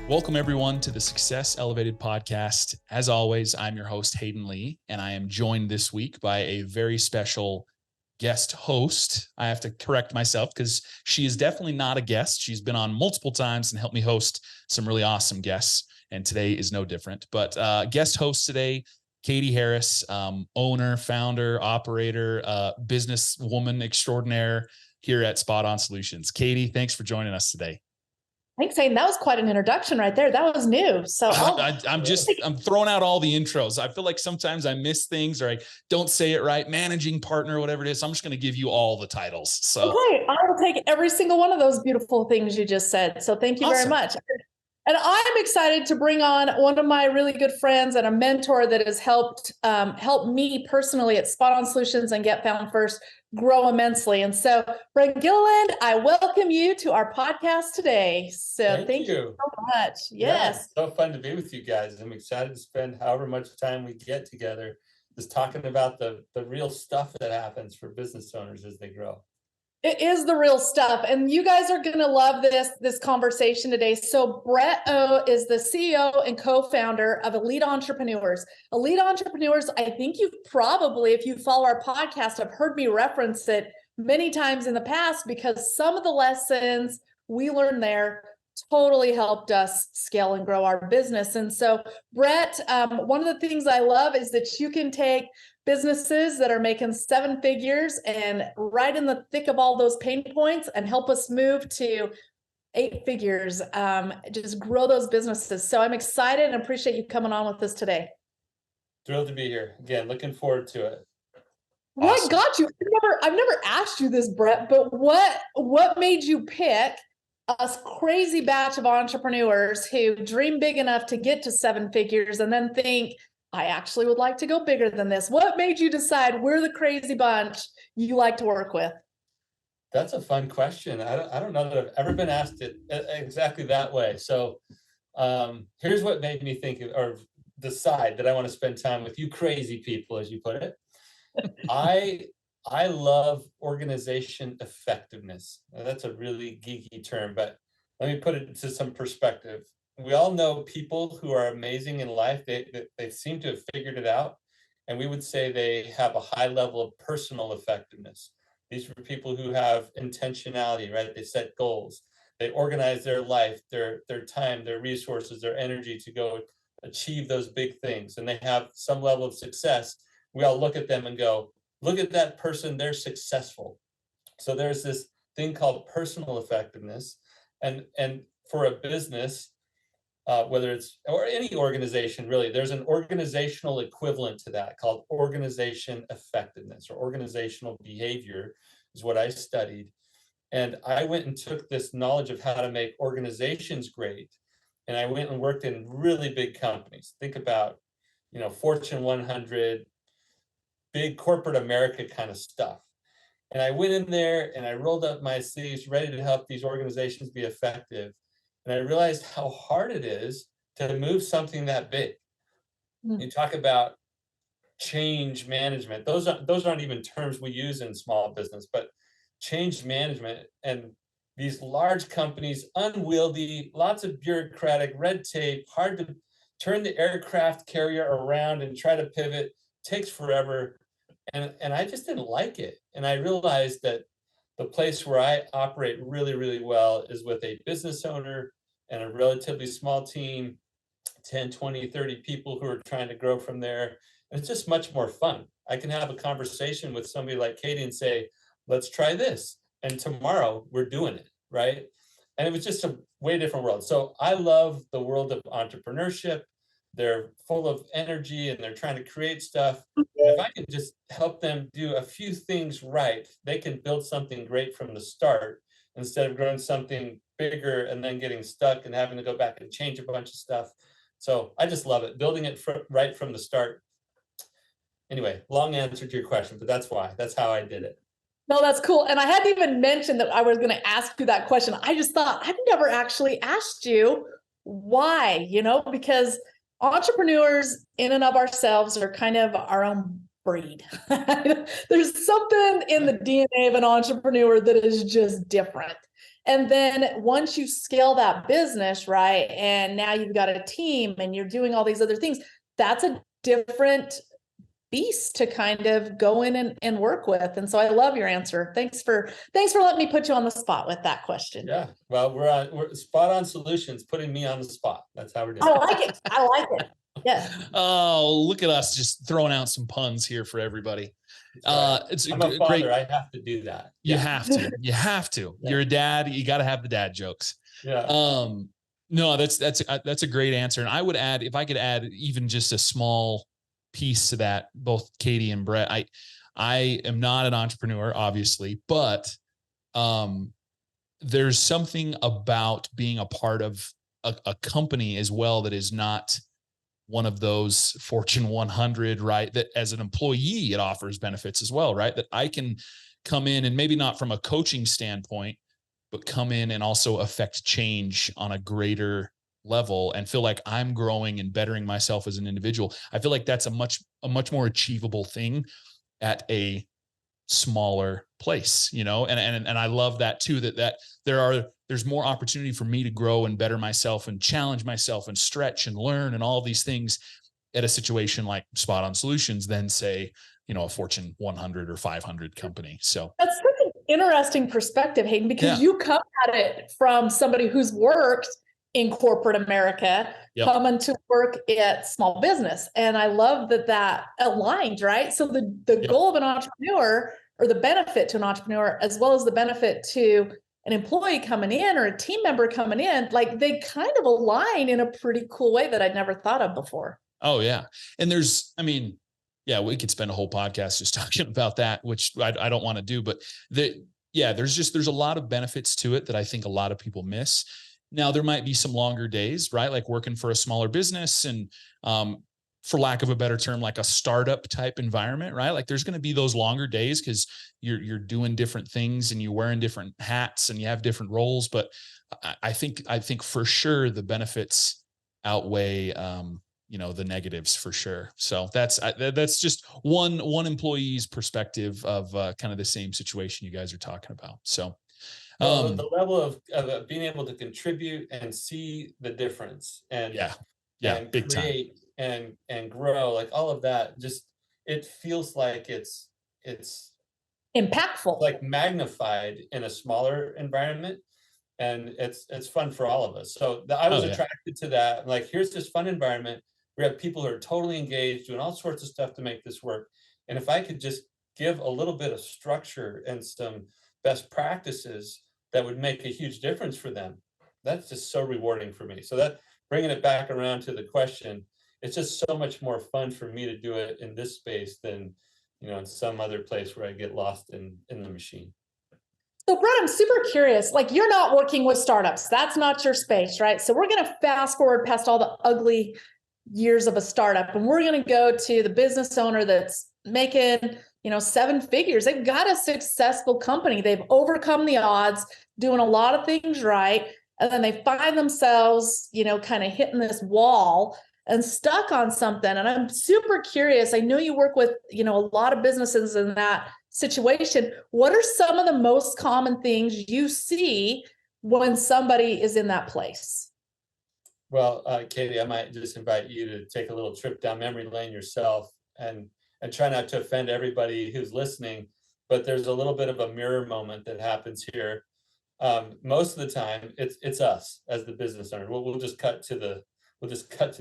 Welcome, everyone, to the Success Elevated podcast. As always, I'm your host, Hayden Lee, and I am joined this week by a very special guest host. I have to correct myself because she is definitely not a guest. She's been on multiple times and helped me host some really awesome guests, and today is no different. But guest host today, Katie Harris, owner, founder, operator, businesswoman extraordinaire here at Spot On Solutions. Katie, thanks for joining us today. Thanks, Hayden. That was quite an introduction right there. That was new. So I'm throwing out all the intros. I feel like sometimes I miss things or I don't say it right. Managing partner, whatever it is. So I'm just going to give you all the titles. So okay, I will take every single one of those beautiful things you just said. So thank you very much. And I'm excited to bring on one of my really good friends and a mentor that has helped me personally at Spot On Solutions and Get Found First grow immensely. And so, Brent Gilliland, I welcome you to our podcast today. So thank you so much. Yes. Yeah, so fun to be with you guys. I'm excited to spend however much time we get together just talking about the real stuff that happens for business owners as they grow. It is the real stuff. And you guys are going to love this conversation today. So Brett O is the CEO and co-founder of Elite Entrepreneurs. Elite Entrepreneurs, I think you've probably, if you follow our podcast, have heard me reference it many times in the past because some of the lessons we learned there totally helped us scale and grow our business. And so Brett, one of the things I love is that you can take businesses that are making seven figures and right in the thick of all those pain points and help us move to eight figures, just grow those businesses. So I'm excited and appreciate you coming on with us today. Thrilled to be here. Again, looking forward to it. What got you? I've never asked you this, Brett, but what made you pick a crazy batch of entrepreneurs who dream big enough to get to seven figures and then think, I actually would like to go bigger than this? What made you decide we're the crazy bunch you like to work with? That's a fun question. I don't know that I've ever been asked it exactly that way. So here's what made me think or decide that I want to spend time with you crazy people, as you put it. I love organization effectiveness. Now, that's a really geeky term, but let me put it into some perspective. We all know people who are amazing in life. They seem to have figured it out. And we would say they have a high level of personal effectiveness. These are people who have intentionality, right? They set goals. They organize their life, their time, their resources, their energy to go achieve those big things. And they have some level of success. We all look at them and go, look at that person, they're successful. So there's this thing called personal effectiveness. And for a business, whether it's, or any organization really, there's an organizational equivalent to that called organization effectiveness or organizational behavior is what I studied. And I went and took this knowledge of how to make organizations great. And I went and worked in really big companies. Think about, Fortune 100, big corporate America kind of stuff. And I went in there and I rolled up my sleeves ready to help these organizations be effective. And I realized how hard it is to move something that big. You talk about change management. Those aren't even terms we use in small business, but change management and these large companies, unwieldy, lots of bureaucratic red tape, hard to turn the aircraft carrier around and try to pivot, takes forever. And I just didn't like it. And I realized that the place where I operate really, really well is with a business owner and a relatively small team, 10, 20, 30 people who are trying to grow from there. And it's just much more fun. I can have a conversation with somebody like Katie and say, let's try this. And tomorrow we're doing it, right? And it was just a way different world. So I love the world of entrepreneurship. They're full of energy and they're trying to create stuff. And if I can just help them do a few things right, they can build something great from the start instead of growing something bigger and then getting stuck and having to go back and change a bunch of stuff. So I just love it, building it right from the start. Anyway, long answer to your question, but that's why. That's how I did it. No, that's cool. And I hadn't even mentioned that I was going to ask you that question. I just thought I've never actually asked you why, because entrepreneurs in and of ourselves are kind of our own breed. There's something in the DNA of an entrepreneur that is just different. And then once you scale that business, right, and now you've got a team and you're doing all these other things, that's a different beast to kind of go in and work with. And so I love your answer. Thanks for letting me put you on the spot with that question. Yeah. Well, we're spot on solutions, putting me on the spot. That's how we're doing. I like it. I like it. Yeah. Oh, look at us just throwing out some puns here for everybody. Right. It's I'm a father. great. I have to do that. You have to. You have to. Yeah. You're a dad. You got to have the dad jokes. Yeah. No, that's a great answer. And I would add, if I could add even just a small piece to that, both Katie and Brett, I am not an entrepreneur, obviously, but there's something about being a part of a company as well that is not one of those Fortune 100, right? That as an employee, it offers benefits as well, right? That I can come in and maybe not from a coaching standpoint, but come in and also affect change on a greater level and feel like I'm growing and bettering myself as an individual. I feel like that's a much more achievable thing at a smaller place, you know, and I love that too, that there's more opportunity for me to grow and better myself and challenge myself and stretch and learn and all these things at a situation like Spot On Solutions than say, you know, a Fortune 100 or 500 company. So that's such an interesting perspective, Hayden, because you come at it from somebody who's worked in corporate America, coming to work at small business. And I love that aligned, right? So the goal of an entrepreneur, or the benefit to an entrepreneur, as well as the benefit to an employee coming in or a team member coming in, like they kind of align in a pretty cool way that I'd never thought of before. Oh yeah. And we could spend a whole podcast just talking about that, which I don't want to do, but there's a lot of benefits to it that I think a lot of people miss. Now, there might be some longer days, right? Like working for a smaller business and, for lack of a better term, like a startup type environment, right? Like there's going to be those longer days because you're doing different things and you're wearing different hats and you have different roles. But I think for sure the benefits outweigh, the negatives for sure. So that's just one employee's perspective of kind of the same situation you guys are talking about. So. Well, the level of being able to contribute and see the difference and big create time. and grow, like all of that, just it feels like it's impactful, like magnified in a smaller environment, and it's fun for all of us. So I was attracted to that. Like, here's this fun environment. We have people who are totally engaged, doing all sorts of stuff to make this work. And if I could just give a little bit of structure and some best practices that would make a huge difference for them, that's just so rewarding for me. So that, bringing it back around to the question, it's just so much more fun for me to do it in this space than, in some other place where I get lost in the machine. So Brett, I'm super curious, like you're not working with startups. That's not your space, right? So we're going to fast forward past all the ugly years of a startup, and we're going to go to the business owner that's making, 7 figures. They've got a successful company. They've overcome the odds, doing a lot of things right. And then they find themselves, kind of hitting this wall and stuck on something. And I'm super curious. I know you work with, a lot of businesses in that situation. What are some of the most common things you see when somebody is in that place? Well, Katie, I might just invite you to take a little trip down memory lane yourself and try not to offend everybody who's listening, but there's a little bit of a mirror moment that happens here. Most of the time, it's us as the business owner. We'll just cut to the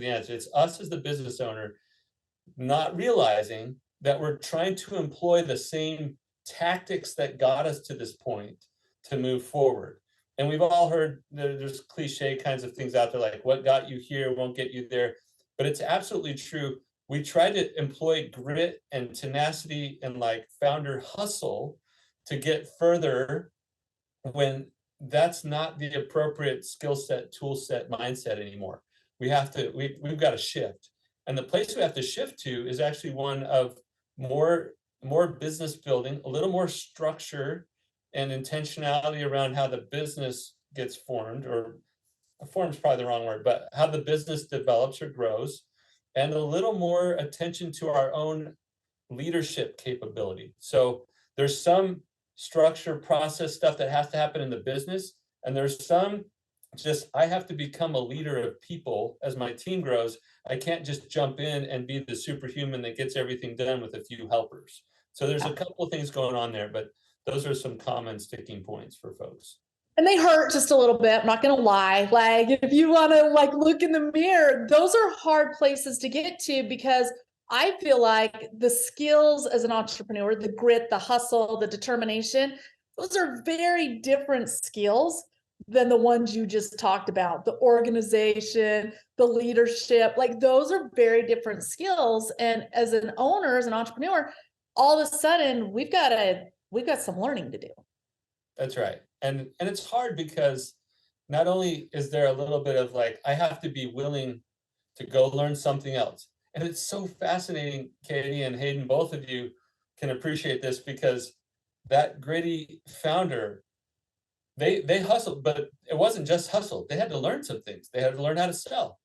answer. It's us as the business owner not realizing that we're trying to employ the same tactics that got us to this point to move forward. And we've all heard there's cliche kinds of things out there, like what got you here won't get you there. But it's absolutely true. We try to employ grit and tenacity and like founder hustle to get further when that's not the appropriate skill set, tool set, mindset anymore. We've got to shift. And the place we have to shift to is actually one of more business building, a little more structure and intentionality around how the business gets formed, or formed is probably the wrong word, but how the business develops or grows, and a little more attention to our own leadership capability. So there's some structure, process stuff that has to happen in the business, And there's some just, I have to become a leader of people as my team grows. I can't just jump in and be the superhuman that gets everything done with a few helpers. So there's a couple of things going on there, but those are some common sticking points for folks. And they hurt just a little bit. I'm not going to lie. Like, if you want to like look in the mirror, those are hard places to get to, because I feel like the skills as an entrepreneur, the grit, the hustle, the determination, those are very different skills than the ones you just talked about. The organization, the leadership, like those are very different skills. And as an owner, as an entrepreneur, all of a sudden we've got some learning to do. That's right. And it's hard because not only is there a little bit of like, I have to be willing to go learn something else. And it's so fascinating, Katie and Hayden, both of you can appreciate this, because that gritty founder, they hustled, but it wasn't just hustle. They had to learn some things. They had to learn how to sell,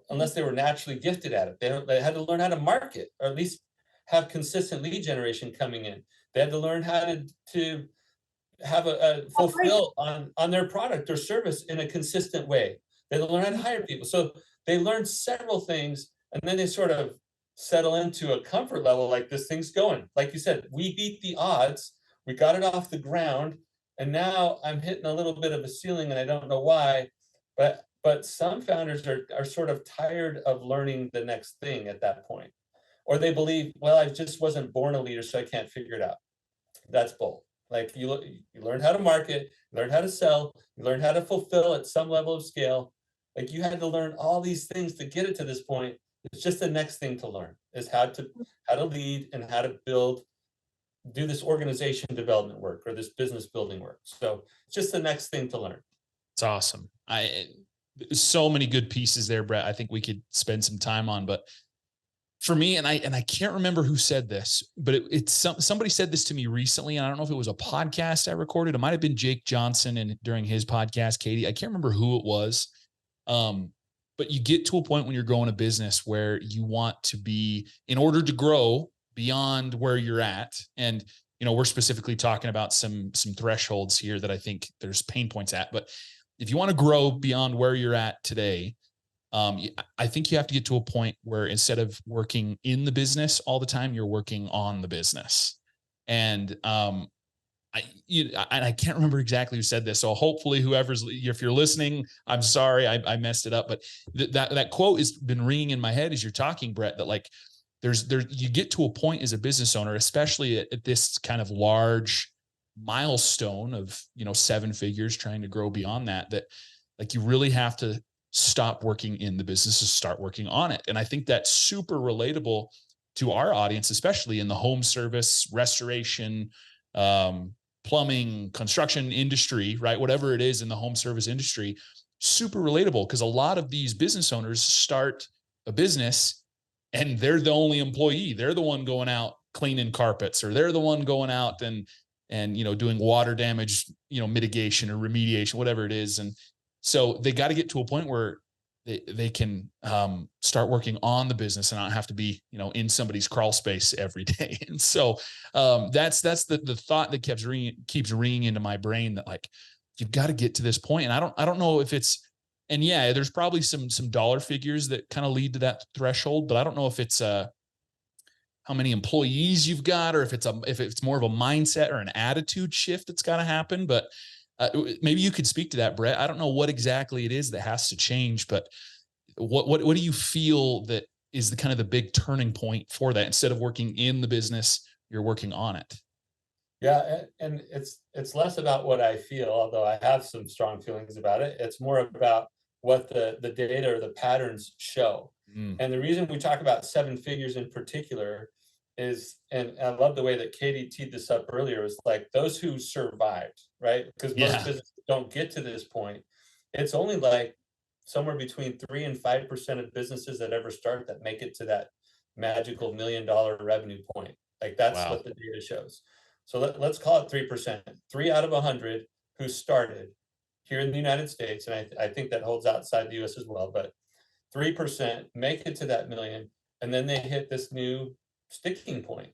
unless they were naturally gifted at it. They had to learn how to market, or at least have consistent lead generation coming in. They had to learn how to have a fulfill on their product or service in a consistent way. They learn how to hire people. So they learned several things, and then they sort of settle into a comfort level, like this thing's going. Like you said, we beat the odds, we got it off the ground, and now I'm hitting a little bit of a ceiling, and I don't know why. But some founders are sort of tired of learning the next thing at that point. Or they believe, well, I just wasn't born a leader, so I can't figure it out. That's bull. Like you learned how to market, you learned how to sell, you learned how to fulfill at some level of scale. Like you had to learn all these things to get it to this point. It's just the next thing to learn is how to lead and how to do this organization development work or this business building work. So it's just the next thing to learn. It's awesome. So many good pieces there, Brett. I think we could spend some time on, but for me, and I can't remember who said this, but somebody said this to me recently, and I don't know if it was a podcast I recorded. It might have been Jake Johnson, and during his podcast, Katie, I can't remember who it was. But you get to a point when you're growing a business where you want to be, in order to grow beyond where you're at. And, we're specifically talking about some thresholds here that I think there's pain points at, but if you want to grow beyond where you're at today, I think you have to get to a point where instead of working in the business all the time, you're working on the business. And I can't remember exactly who said this. So hopefully if you're listening, I'm sorry, I messed it up. But that quote has been ringing in my head as you're talking, Brett, that like you get to a point as a business owner, especially at this kind of large milestone of, 7 figures, trying to grow beyond that like you really have to stop working in the business to start working on it. And I think that's super relatable to our audience, especially in the home service, restoration, plumbing, construction industry, right? Whatever it is in the home service industry, super relatable, because a lot of these business owners start a business and they're the only employee. They're the one going out cleaning carpets, or they're the one going out and doing water damage, mitigation or remediation, whatever it is. And so they got to get to a point where they can start working on the business and not have to be, in somebody's crawl space every day. And so that's the thought that keeps ringing into my brain, that like, you've got to get to this point. And I don't know if it's, and yeah, there's probably some dollar figures that kind of lead to that threshold, but I don't know if it's how many employees you've got, or if it's more of a mindset or an attitude shift that's got to happen. But maybe you could speak to that, Brett. I don't know what exactly it is that has to change, but what do you feel that is the kind of the big turning point for that? Instead of working in the business, you're working on it. Yeah, and it's less about what I feel, although I have some strong feelings about it. It's more about what the data or the patterns show. And the reason we talk about 7 figures in particular is, and I love the way that Katie teed this up earlier, is like those who survived, right? Because most businesses don't get to this point. It's only like somewhere between 3 and 5% of businesses that ever start that make it to that magical $1 million revenue point. Like that's what the data shows. So let's call it 3%. 3 out of 100 who started here in the United States, and I think that holds outside the US as well, but 3% make it to that million, and then they hit this new sticking point.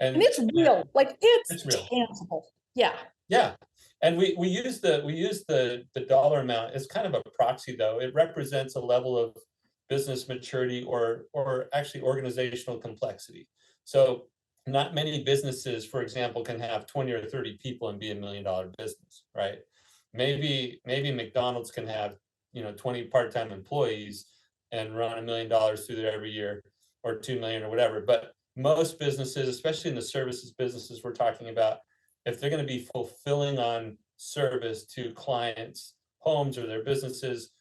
And it's real, like it's real. tangible. Yeah. Yeah. And we use the dollar amount as kind of a proxy, though. It represents a level of business maturity or actually organizational complexity. So not many businesses, for example, can have 20 or 30 people and be $1 million business, right? Maybe McDonald's can have 20 part-time employees and run $1 million through there every year, or 2 million or whatever. But most businesses, especially in the services businesses we're talking about, if they're going to be fulfilling on service to clients' homes or their businesses,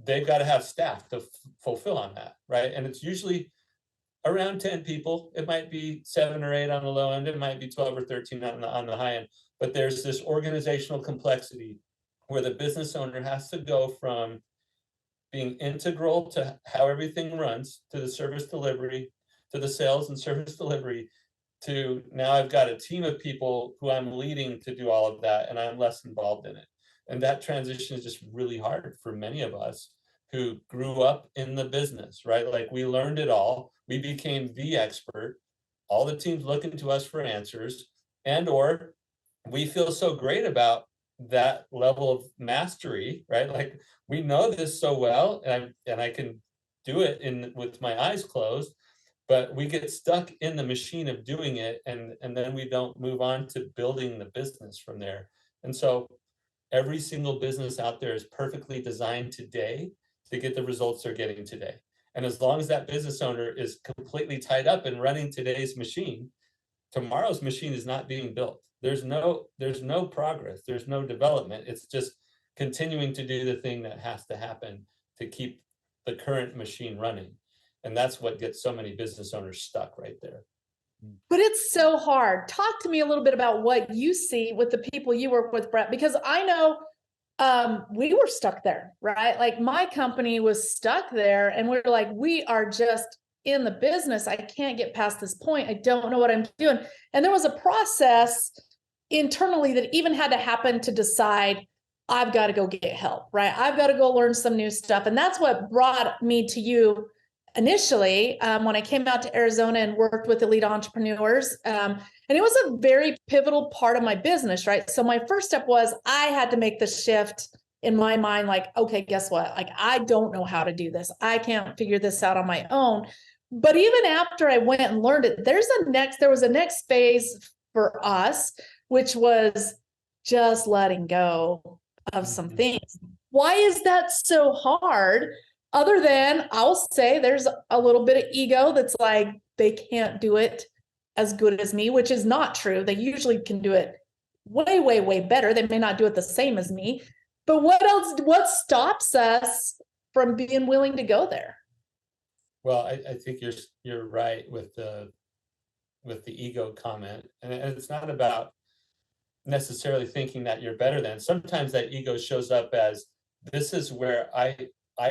they've got to have staff to fulfill on that, right? And it's usually around 10 people. It might be 7 or 8 on the low end. It might be 12 or 13 on the high end. But there's this organizational complexity where the business owner has to go from being integral to how everything runs, to the service delivery, to the sales and service delivery, to now I've got a team of people who I'm leading to do all of that, and I'm less involved in it. And that transition is just really hard for many of us who grew up in the business, right? Like, we learned it all. We became the expert. All the teams looking to us for answers, and or we feel so great about that level of mastery, right? Like, we know this so well, and I can do it with my eyes closed, but we get stuck in the machine of doing it, and then we don't move on to building the business from there. And so every single business out there is perfectly designed today to get the results they're getting today. And as long as that business owner is completely tied up in running today's machine, tomorrow's machine is not being built. There's no progress, there's no development. It's just continuing to do the thing that has to happen to keep the current machine running. And that's what gets so many business owners stuck right there. But it's so hard. Talk to me a little bit about what you see with the people you work with, Brett, because I know we were stuck there, right? Like, my company was stuck there, and we're like, we are just in the business. I can't get past this point. I don't know what I'm doing. And there was a process internally that even had to happen to decide, I've got to go get help, right? I've got to go learn some new stuff. And that's what brought me to you initially, when I came out to Arizona and worked with elite entrepreneurs. And it was a very pivotal part of my business, right? So my first step was I had to make the shift in my mind, like, okay, guess what? Like, I don't know how to do this. I can't figure this out on my own. But even after I went and learned it, there was a next phase for us, which was just letting go of some things. Why is that so hard? Other than, I'll say, there's a little bit of ego that's like, they can't do it as good as me, which is not true. They usually can do it way, way, way better. They may not do it the same as me. But what stops us from being willing to go there? Well, I think you're right with the ego comment. And it's not about necessarily thinking that you're better than. Sometimes that ego shows up as, this is where I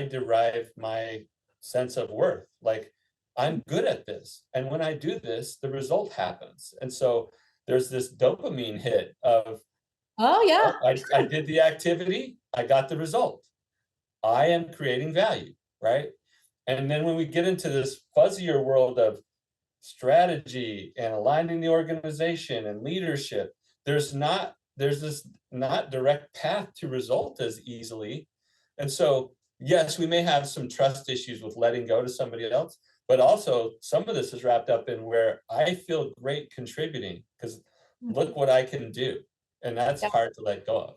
derive my sense of worth. Like, I'm good at this. And when I do this, the result happens. And so there's this dopamine hit of, oh yeah, I did the activity, I got the result. I am creating value, right? And then when we get into this fuzzier world of strategy and aligning the organization and leadership, there's this not direct path to result as easily. And so, yes, we may have some trust issues with letting go to somebody else, but also some of this is wrapped up in where I feel great contributing because look what I can do. And that's hard to let go of.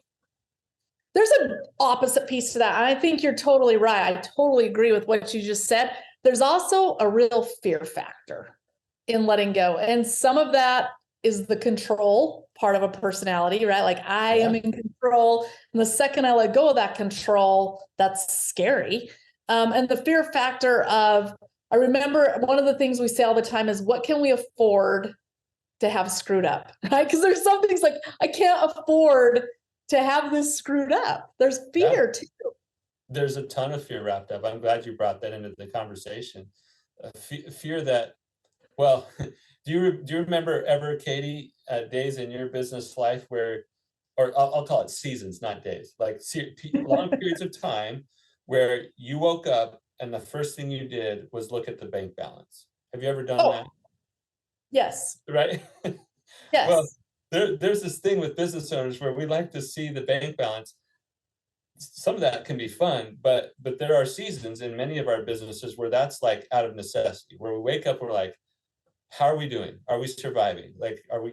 There's an opposite piece to that. And I think you're totally right. I totally agree with what you just said. There's also a real fear factor in letting go. And some of that is the control part of a personality, right? Like, I am in control. And the second I let go of that control, that's scary. And the fear factor of, I remember one of the things we say all the time is, what can we afford to have screwed up, right? Because there's some things like, I can't afford to have this screwed up. There's fear too. There's a ton of fear wrapped up. I'm glad you brought that into the conversation. Fear that, well, do you remember ever, Katie, days in your business life where, or I'll call it seasons, not days, like long periods of time where you woke up and the first thing you did was look at the bank balance? Have you ever done that? Yes. Right? Yes. Well, there's this thing with business owners where we like to see the bank balance. Some of that can be fun, but there are seasons in many of our businesses where that's like out of necessity, where we wake up, we're like, how are we doing? Are we surviving? Like, are we,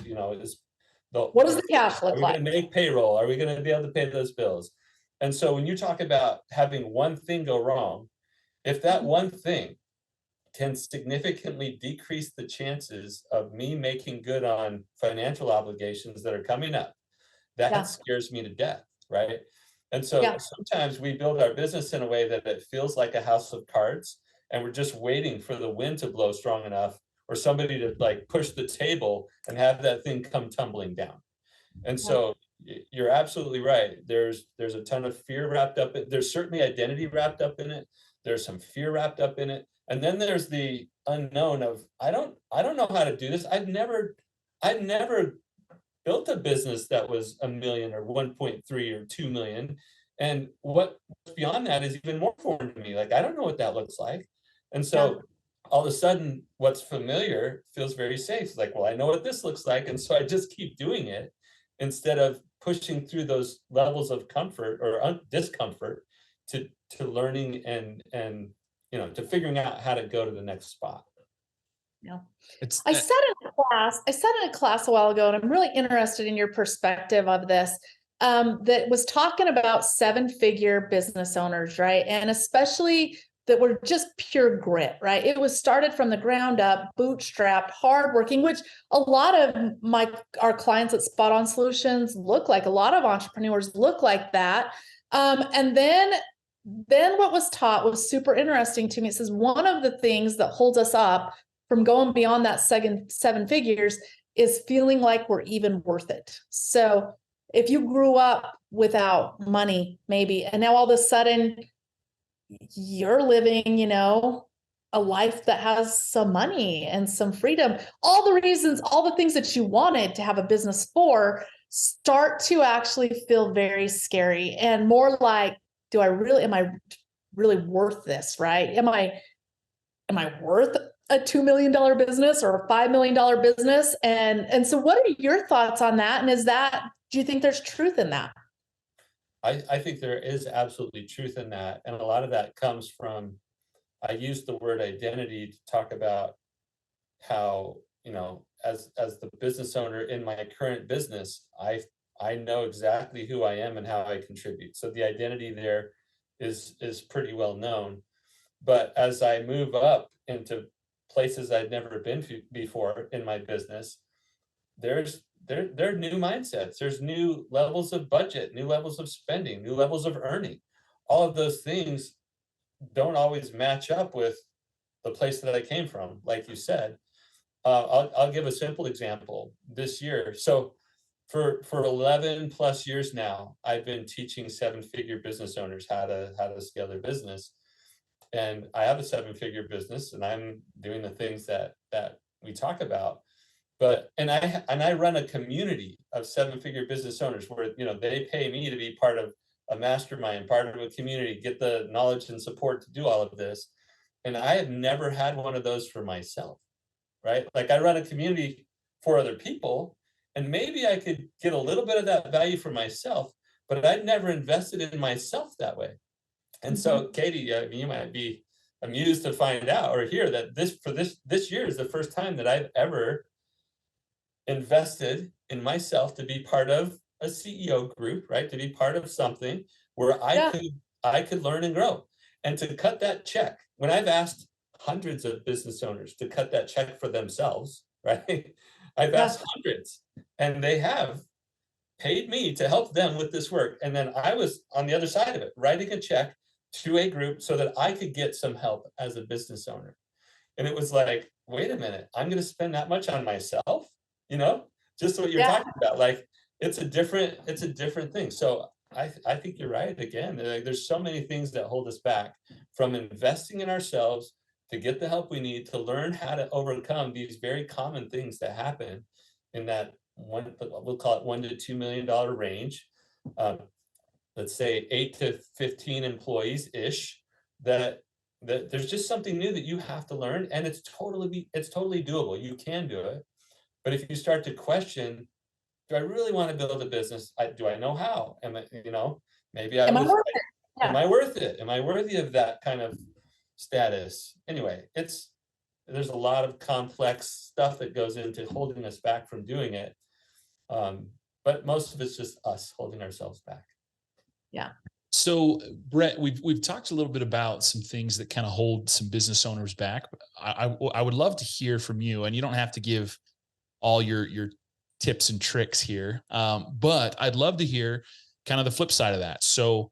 What does the cash are look we going like? to make payroll? Are we going to be able to pay those bills? And so when you talk about having one thing go wrong, if that one thing can significantly decrease the chances of me making good on financial obligations that are coming up, that Yeah. scares me to death, right? And so Yeah. sometimes we build our business in a way that it feels like a house of cards, and we're just waiting for the wind to blow strong enough or somebody to like push the table and have that thing come tumbling down. And so you're absolutely right. There's a ton of fear wrapped up in, there's certainly identity wrapped up in it. There's some fear wrapped up in it. And then there's the unknown of I don't know how to do this. I've never built a business that was a million or 1.3 or 2 million. And what's beyond that is even more foreign to me. Like, I don't know what that looks like. And so all of a sudden, what's familiar feels very safe. It's like, well, I know what this looks like. And so I just keep doing it instead of pushing through those levels of comfort or discomfort to learning and to figuring out how to go to the next spot. Yeah. It's I sat in a class a while ago, and I'm really interested in your perspective of this. That was talking about 7-figure business owners, right? And especially that were just pure grit, right? It was started from the ground up, bootstrapped, hardworking, which a lot of our clients at Spot On Solutions look like. A lot of entrepreneurs look like that. And then what was taught was super interesting to me. It says one of the things that holds us up from going beyond that seven figures is feeling like we're even worth it. So if you grew up without money, maybe, and now all of a sudden you're living, a life that has some money and some freedom, all the reasons, all the things that you wanted to have a business for start to actually feel very scary and more like, am I really worth this, right? Am I worth a $2 million business or a $5 million business? And so what are your thoughts on that? And do you think there's truth in that? I think there is absolutely truth in that. And a lot of that comes from, I use the word identity to talk about how, as the business owner in my current business, I know exactly who I am and how I contribute. So the identity there is pretty well known. But as I move up into places I'd never been to before in my business, there are new mindsets. There's new levels of budget, new levels of spending, new levels of earning. All of those things don't always match up with the place that I came from, like you said. I'll give a simple example this year. So for 11 plus years now, I've been teaching 7-figure business owners how to scale their business. And I have a 7-figure business, and I'm doing the things that we talk about. But I run a community of 7-figure business owners where they pay me to be part of a mastermind, part of a community, get the knowledge and support to do all of this. And I have never had one of those for myself, right? Like, I run a community for other people, and maybe I could get a little bit of that value for myself, but I'd never invested in myself that way. And so, Katie, you might be amused to find out or hear that this year is the first time that I've ever invested in myself to be part of a CEO group, right? To be part of something where I could learn and grow, and to cut that check. When I've asked hundreds of business owners to cut that check for themselves, right? I've asked hundreds, and they have paid me to help them with this work. And then I was on the other side of it, writing a check to a group so that I could get some help as a business owner. And it was like, wait a minute, I'm going to spend that much on myself, just what you're talking about. Like, it's a different thing. So I think you're right. Again, there's so many things that hold us back from investing in ourselves to get the help we need to learn how to overcome these very common things that happen in that we'll call it $1 to $2 million range. Let's say 8 to 15 employees ish, that there's just something new that you have to learn, and it's totally doable. You can do it. But if you start to question, do I really want to build a business? Do I know how? Maybe I Am I was, worth it? am Yeah. I worth it? Am I worthy of that kind of status? Anyway, there's a lot of complex stuff that goes into holding us back from doing it. But most of it's just us holding ourselves back. Yeah. So, Brett, we've talked a little bit about some things that kind of hold some business owners back. I would love to hear from you, and you don't have to give all your tips and tricks here, but I'd love to hear kind of the flip side of that. So,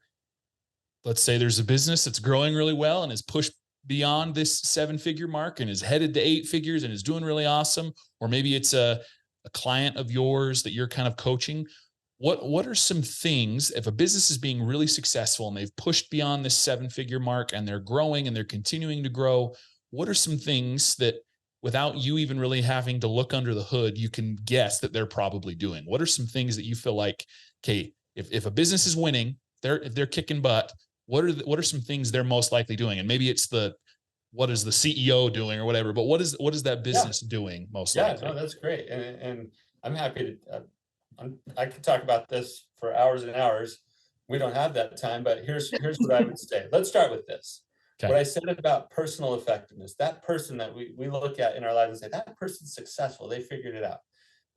let's say there's a business that's growing really well and is pushed beyond this 7-figure mark and is headed to 8 figures and is doing really awesome, or maybe it's a client of yours that you're kind of coaching. What are some things, if a business is being really successful and they've pushed beyond this 7-figure mark and they're growing and they're continuing to grow, what are some things that, without you even really having to look under the hood, you can guess that they're probably doing? What are some things that you feel like, okay, if a business is winning, if they're kicking butt, what are some things they're most likely doing? And maybe it's what is the CEO doing or whatever, but what is that business doing most likely? No, that's great. And I'm happy to, I could talk about this for hours and hours. We don't have that time, but here's what I would say. Let's start with this. Okay. What I said about personal effectiveness, that person that we look at in our lives and say, that person's successful, they figured it out.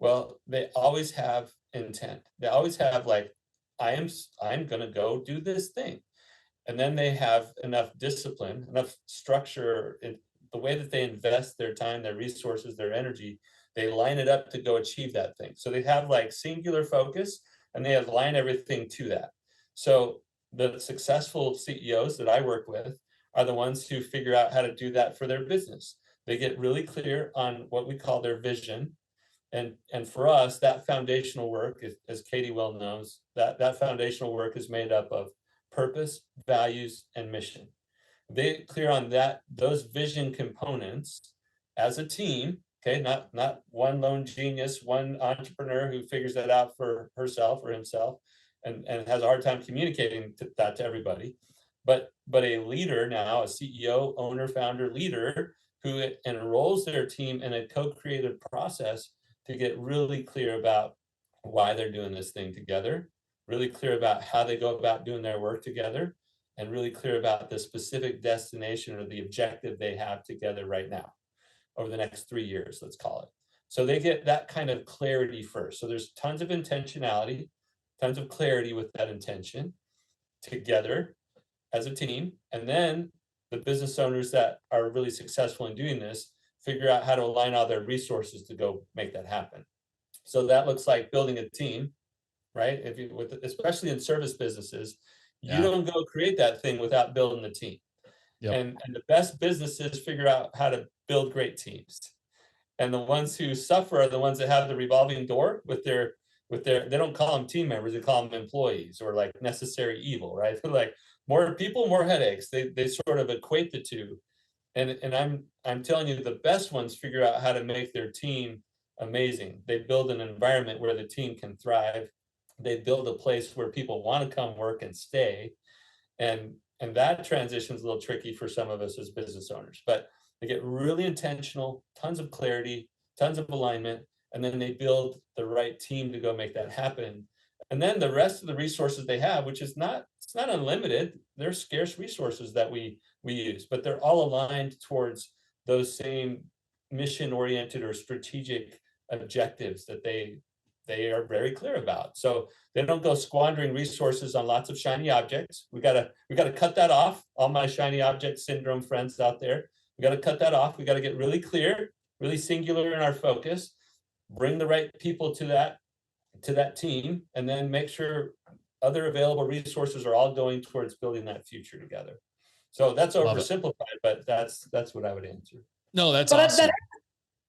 Well, they always have intent. They always have like, I'm going to go do this thing. And then they have enough discipline, enough structure in the way that they invest their time, their resources, their energy. They line it up to go achieve that thing. So they have like singular focus and they align everything to that. So the successful CEOs that I work with are the ones who figure out how to do that for their business. They get really clear on what we call their vision. And for us, that foundational work, as Katie well knows, that foundational work is made up of purpose, values, and mission. They clear on those vision components as a team. Okay, not one lone genius, one entrepreneur who figures that out for herself or himself, and has a hard time communicating that to everybody. But a leader now, a CEO, owner, founder, leader who enrolls their team in a co-creative process to get really clear about why they're doing this thing together, really clear about how they go about doing their work together, and really clear about the specific destination or the objective they have together right now over the next 3 years, let's call it. So they get that kind of clarity first. So there's tons of intentionality, tons of clarity with that intention together as a team. And then the business owners that are really successful in doing this figure out how to align all their resources to go make that happen. So that looks like building a team, right? Especially in service businesses, you don't go create that thing without building the team. Yep. And the best businesses figure out how to build great teams. And the ones who suffer are the ones that have the revolving door with their, they don't call them team members, they call them employees or like necessary evil, right? They're like more people, more headaches. They sort of equate the two. And I'm telling you, the best ones figure out how to make their team amazing. They build an environment where the team can thrive. They build a place where people want to come work and stay. And that transition is a little tricky for some of us as business owners, but they get really intentional, tons of clarity, tons of alignment, and then they build the right team to go make that happen. And then the rest of the resources they have, which is it's not unlimited. They're scarce resources that we use, but they're all aligned towards those same mission-oriented or strategic objectives that they are very clear about. So they don't go squandering resources on lots of shiny objects. We gotta cut that off. All my shiny object syndrome friends out there, we gotta cut that off. We gotta get really clear, really singular in our focus, bring the right people to that team, and then make sure other available resources are all going towards building that future together. So that's oversimplified, but that's what I would answer. No, that's awesome.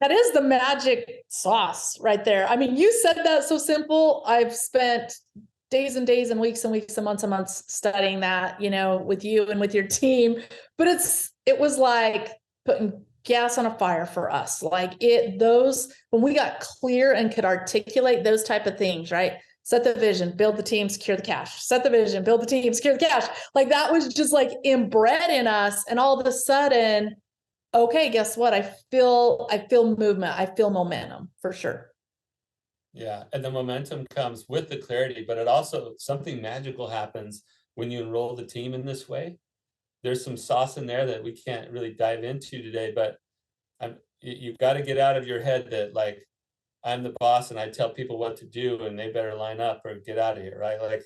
That is the magic sauce right there. I mean, you said that so simple. I've spent days and days and weeks and weeks and months studying that, with you and with your team. But it was like putting gas on a fire for us. Like when we got clear and could articulate those type of things, right? Set the vision, build the team, secure the cash. Set the vision, build the team, secure the cash. Like that was just like inbred in us. And all of a sudden, okay, guess what? I feel movement. I feel momentum for sure. Yeah, and the momentum comes with the clarity, but it also, something magical happens when you enroll the team in this way. There's some sauce in there that we can't really dive into today, but you've got to get out of your head that like I'm the boss and I tell people what to do and they better line up or get out of here, right? Like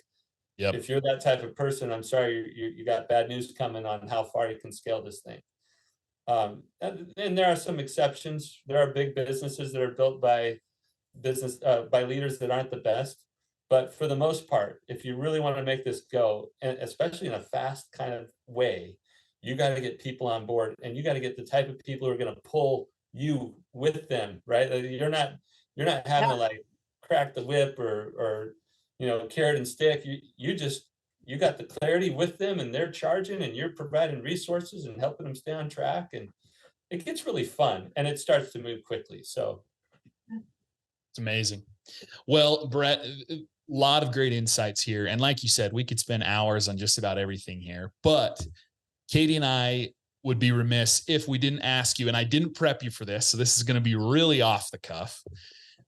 Yep. if you're that type of person, I'm sorry, you got bad news coming on how far you can scale this thing. And there are some exceptions. There are big businesses that are built by by leaders that aren't the best. But for the most part, if you really want to make this go, and especially in a fast kind of way, you got to get people on board, and you got to get the type of people who are going to pull you with them, right? You're not having to like crack the whip or carrot and stick. You got the clarity with them, and they're charging, and you're providing resources and helping them stay on track, and it gets really fun, and it starts to move quickly. So it's amazing. Well, Brett, a lot of great insights here. And like you said, we could spend hours on just about everything here, but Katie and I would be remiss if we didn't ask you, and I didn't prep you for this, so this is going to be really off the cuff,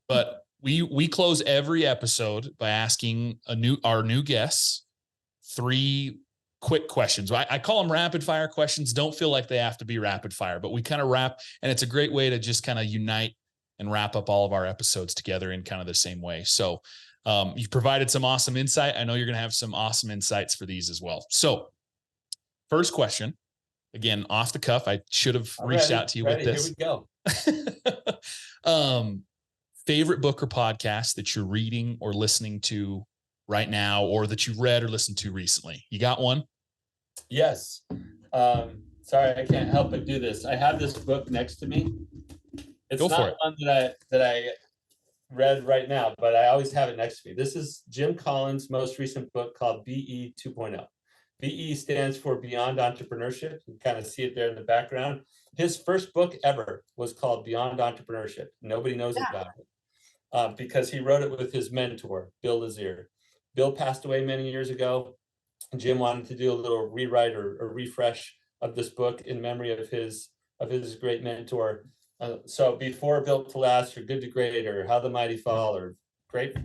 but we close every episode by asking our new guests 3 quick questions. I call them rapid fire questions. Don't feel like they have to be rapid fire, but we kind of wrap, and it's a great way to just kind of unite and wrap up all of our episodes together in kind of the same way. So you've provided some awesome insight. I know you're going to have some awesome insights for these as well. So first question, again, off the cuff, I should have reached out to you with this. Here we go. Favorite book or podcast that you're reading or listening to right now, or that you've read or listened to recently? You got one? Yes. Sorry, I can't help but do this. I have this book next to me. It's not one that I read right now, but I always have it next to me. This is Jim Collins' most recent book called BE 2.0. BE stands for Beyond Entrepreneurship. You kind of see it there in the background. His first book ever was called Beyond Entrepreneurship. Nobody knows about it because he wrote it with his mentor, Bill Lazier. Bill passed away many years ago. Jim wanted to do a little rewrite or refresh of this book in memory of his great mentor. So before Built to Last or Good to Great or How the Mighty Fall or Great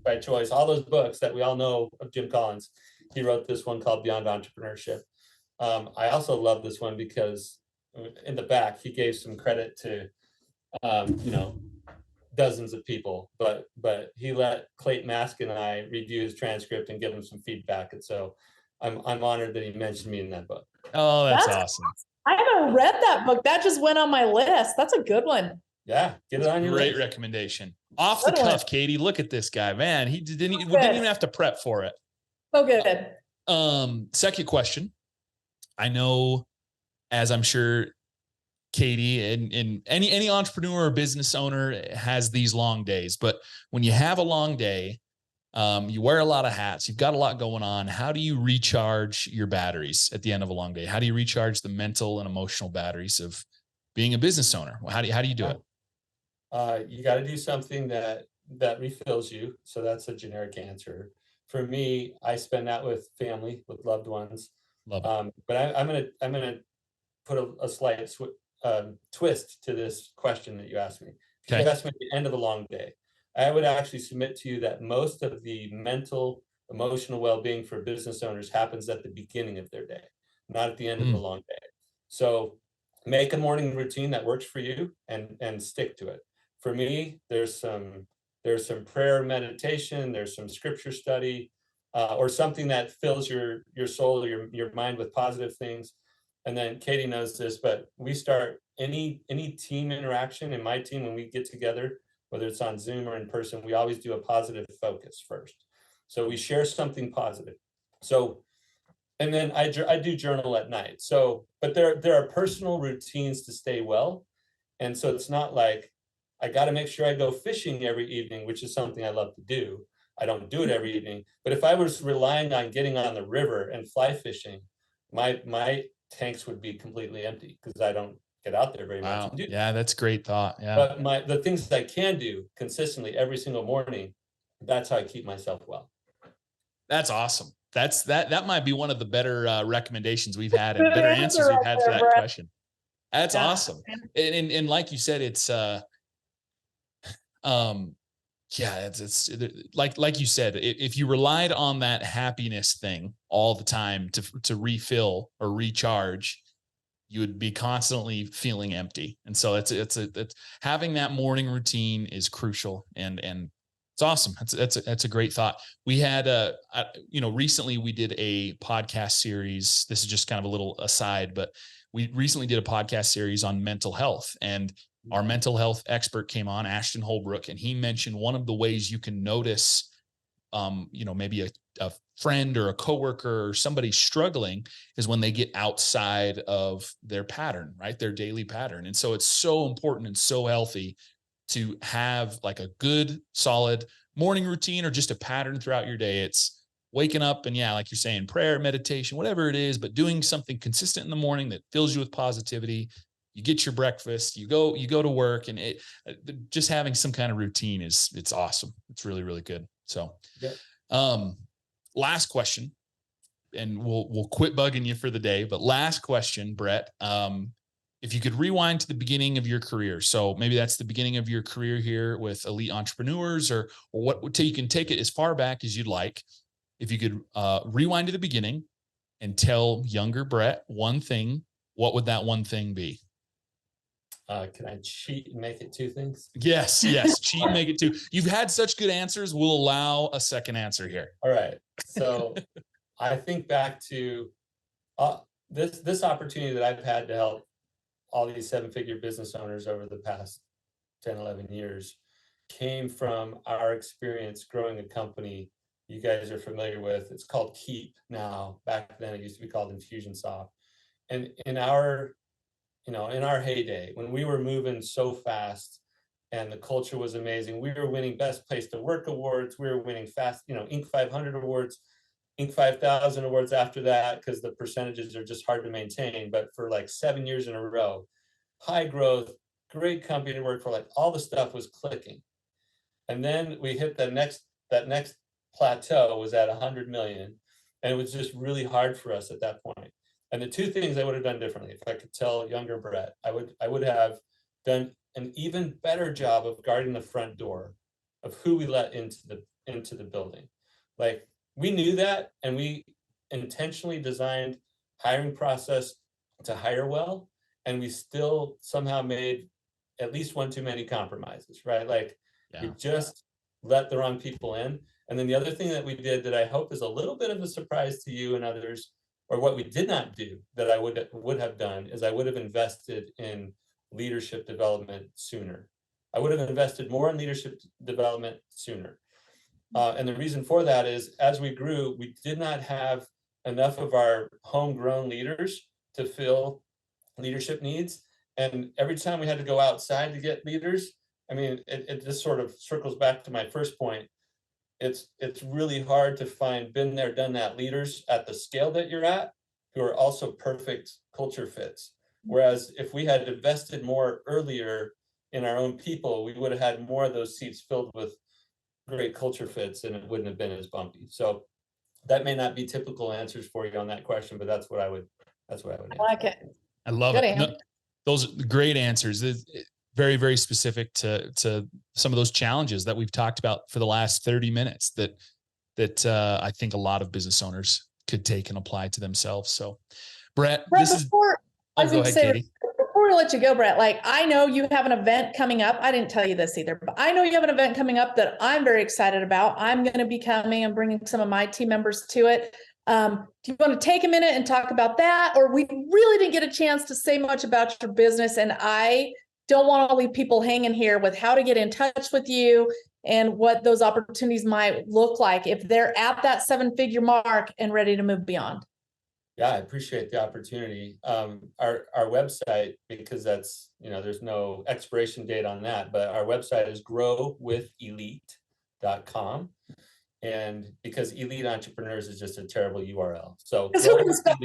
by Choice, all those books that we all know of Jim Collins, he wrote this one called Beyond Entrepreneurship. I also love this one because in the back, he gave some credit to, dozens of people, but he let Clayton Mask and I review his transcript and give him some feedback. And so I'm honored that he mentioned me in that book. Oh, that's awesome. I haven't read that book. That just went on my list. That's a good one. Yeah, get it on your great list. Recommendation. Off the cuff, Katie. Look at this guy, man. We didn't even have to prep for it. So good. Second question. I know, as I'm sure Katie and any entrepreneur or business owner has these long days, but when you have a long day, you wear a lot of hats, you've got a lot going on. How do you recharge your batteries at the end of a long day? How do you recharge the mental and emotional batteries of being a business owner? How do you do it? You got to do something that refills you. So that's a generic answer. For me, I spend that with family, with loved ones. But I'm gonna put a slight twist to this question that you asked me. Okay. You asked me at the end of a long day. I would actually submit to you that most of the mental, emotional well-being for business owners happens at the beginning of their day, not at the end of the long day. So make a morning routine that works for you and stick to it. For me, there's some prayer, meditation, there's some scripture study, or something that fills your soul or your mind with positive things. And then Katie knows this, but we start any team interaction in my team when we get together, whether it's on Zoom or in person, we always do a positive focus first. So we share something positive. So, and then I do journal at night. So, but there are personal routines to stay well. And so it's not like I got to make sure I go fishing every evening, which is something I love to do. I don't do it every evening, but if I was relying on getting on the river and fly fishing, my tanks would be completely empty because I don't get out there very much. Yeah, that's a great thought. Yeah. But the things that I can do consistently every single morning, that's how I keep myself well. That's awesome. That might be one of the better recommendations we've had and better answers we've had for that question. That's awesome. And like you said, it's Yeah, it's like you said, if you relied on that happiness thing all the time to refill or recharge, you would be constantly feeling empty. And so it's having that morning routine is crucial, and it's awesome. That's a great thought. We had recently we did a podcast series. This is just kind of a little aside, but we recently did a podcast series on mental health, and our mental health expert came on, Ashton Holbrook, and he mentioned one of the ways you can notice maybe a friend or a coworker or somebody struggling is when they get outside of their pattern, right? Their daily pattern. And so it's so important and so healthy to have like a good, solid morning routine or just a pattern throughout your day. It's waking up and, yeah, like you're saying, prayer, meditation, whatever it is, but doing something consistent in the morning that fills you with positivity. You get your breakfast, you go to work, and just having some kind of routine it's awesome. It's really, really good. So, yeah. Last question, and we'll quit bugging you for the day, but last question, Brett, if you could rewind to the beginning of your career, so maybe that's the beginning of your career here with Elite Entrepreneurs, or what, you can take it as far back as you'd like. If you could rewind to the beginning and tell younger Brett one thing, what would that one thing be? Can I cheat and make it two things? Yes. Cheat and make it two. You've had such good answers. We'll allow a second answer here. All right. So I think back to this opportunity that I've had to help all these 7-figure business owners over the past 10, 11 years came from our experience growing a company you guys are familiar with. It's called Keep now. Back then it used to be called Infusionsoft. And in our heyday, when we were moving so fast and the culture was amazing, we were winning Best Place to Work awards. We were winning Inc. 500 awards, Inc. 5000 awards after that, because the percentages are just hard to maintain. But for like 7 years in a row, high growth, great company to work for, like all the stuff was clicking. And then we hit that next plateau was at 100 million. And it was just really hard for us at that point. And the two things I would have done differently, if I could tell younger Brett, I would have done an even better job of guarding the front door of who we let into the building. Like, we knew that, and we intentionally designed hiring process to hire well, and we still somehow made at least one too many compromises, right? Like, we just let the wrong people in. And then the other thing that we did that I hope is a little bit of a surprise to you and others, or what we did not do that I would have done, is I would have invested in leadership development sooner. I would have invested more in leadership development sooner. And the reason for that is, as we grew, we did not have enough of our homegrown leaders to fill leadership needs. And every time we had to go outside to get leaders, I mean, it just sort of circles back to my first point. It's really hard to find been there, done that leaders at the scale that you're at who are also perfect culture fits. Whereas if we had invested more earlier in our own people, we would have had more of those seats filled with great culture fits, and it wouldn't have been as bumpy. So that may not be typical answers for you on that question, but that's what I would answer. I like it. I love Good it. No, those great answers. Very, very specific to some of those challenges that we've talked about for the last 30 minutes that I think a lot of business owners could take and apply to themselves. So, Brett, this is. Before we let you go, Brett, like, I know you have an event coming up. I didn't tell you this either, but I know you have an event coming up that I'm very excited about. I'm going to be coming and bringing some of my team members to it. Do you want to take a minute and talk about that? Or we really didn't get a chance to say much about your business, and I don't want to leave people hanging here with how to get in touch with you and what those opportunities might look like if they're at that 7-figure mark and ready to move beyond. Yeah, I appreciate the opportunity. Our website, because that's, there's no expiration date on that, but our website is growwithelite.com. And because Elite Entrepreneurs is just a terrible URL. So who can spell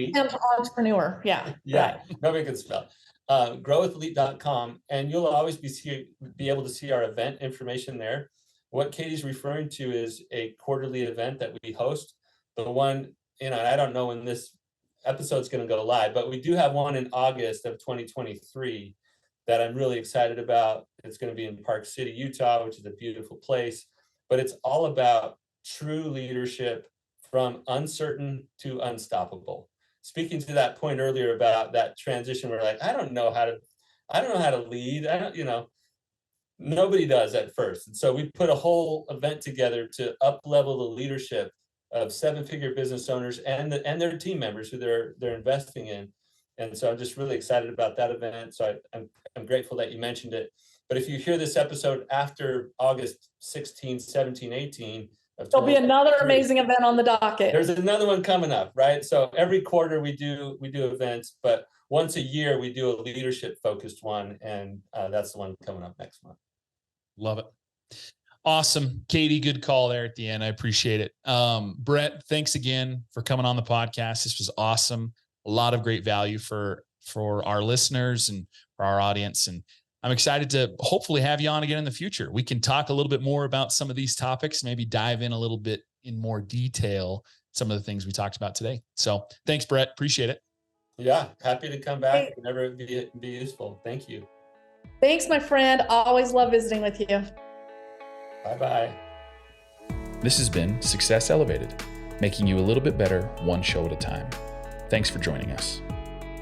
entrepreneur? Yeah. Right. Nobody can spell. Growwithelite.com, and you'll always be able to see our event information there. What Katie's referring to is a quarterly event that we host. The one, I don't know when this episode's going to go live, but we do have one in August of 2023 that I'm really excited about. It's going to be in Park City, Utah, which is a beautiful place. but it's all about true leadership from uncertain to unstoppable. Speaking to that point earlier about that transition, where like, I don't know how to lead. Nobody does at first. And so we put a whole event together to up level the leadership of 7-figure business owners and their team members who they're investing in. And so I'm just really excited about that event. So I'm grateful that you mentioned it. But if you hear this episode after August 16, 17, 18, there'll be another amazing event on the docket. There's another one coming up, right? So every quarter we do events, but once a year we do a leadership focused one, and that's the one coming up next month. Love it. Awesome. Katie, good call there at the end. I appreciate it. Brett, thanks again for coming on the podcast. This was awesome. A lot of great value for our listeners and for our audience. And I'm excited to hopefully have you on again in the future. We can talk a little bit more about some of these topics, maybe dive in a little bit in more detail, some of the things we talked about today. So thanks, Brett. Appreciate it. Yeah. Happy to come back whenever it be useful. Thank you. Thanks, my friend. Always love visiting with you. Bye-bye. This has been Success Elevated, making you a little bit better one show at a time. Thanks for joining us.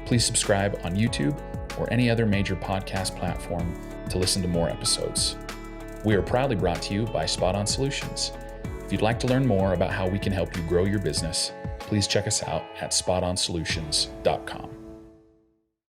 Please subscribe on YouTube or any other major podcast platform to listen to more episodes. We are proudly brought to you by Spot On Solutions. If you'd like to learn more about how we can help you grow your business, please check us out at spotonsolutions.com.